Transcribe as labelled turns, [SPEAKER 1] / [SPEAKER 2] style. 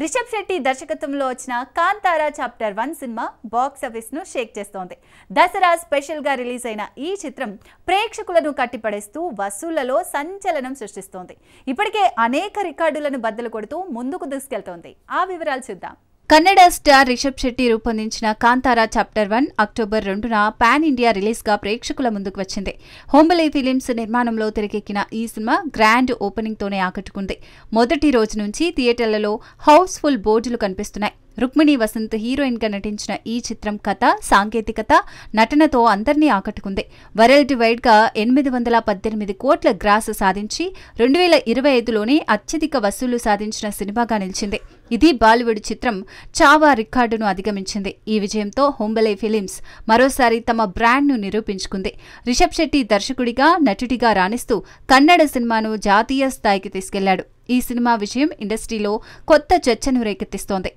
[SPEAKER 1] రిషబ్ శెట్టి దర్శకత్వంలో వచ్చిన Kantara chapter 1 cinema box office ను షేక్ చేస్తోంది. దసరా స్పెషల్ గా రిలీజ్ అయిన ఈ చిత్రం ప్రేక్షకులను కట్టిపడేస్తూ వసూళ్లలో సంచలనం సృష్టిస్తోంది. ఇప్పటికే అనేక రికార్డులను బద్దలు కొడుతూ ముందుకు దూసుకెళ్తోంది. ఆ వివరాలు చూద్దాం. కన్నడ స్టార్ రిషబ్ శెట్టి రూపొందించిన కాంతారా చాప్టర్ 1 అక్టోబర్ 2న పాన్ ఇండియా రిలీజ్ గా ప్రేక్షకుల ముందుకు వచ్చింది. హోంబలే ఫిలిమ్స్ నిర్మాణంలో తెరకెక్కిన ఈ సినిమా గ్రాండ్ ఓపెనింగ్ తోనే ఆకట్టుకుంది. మొదటి రోజు నుంచి థియేటర్లలో హౌస్ఫుల్ బోర్డులు కనిపిస్తున్నాయి. రుక్మిణి వసంత్ హీరోయిన్ గా నటించిన ఈ చిత్రం కథ, సాంకేతికత, నటనతో అందరినీ ఆకట్టుకుంది. వరల్డ్ వైడ్ గా 818 కోట్ల గ్రాస్ సాధించి 2025లోనే అత్యధిక వసూళ్లు సాధించిన సినిమాగా నిలిచింది. ఇది బాలీవుడ్ చిత్రం చావా రికార్డును అధిగమించింది. ఈ విజయంతో హోంబలే ఫిలిమ్స్ మరోసారి తమ బ్రాండ్ ను నిరూపించుకుంది. రిషబ్ శెట్టి దర్శకుడిగా, నటుడిగా రాణిస్తూ కన్నడ సినిమాను జాతీయ స్థాయికి తీసుకెళ్లాడు. ఈ సినిమా విజయం ఇండస్ట్రీలో కొత్త చర్చను రేకెత్తిస్తోంది.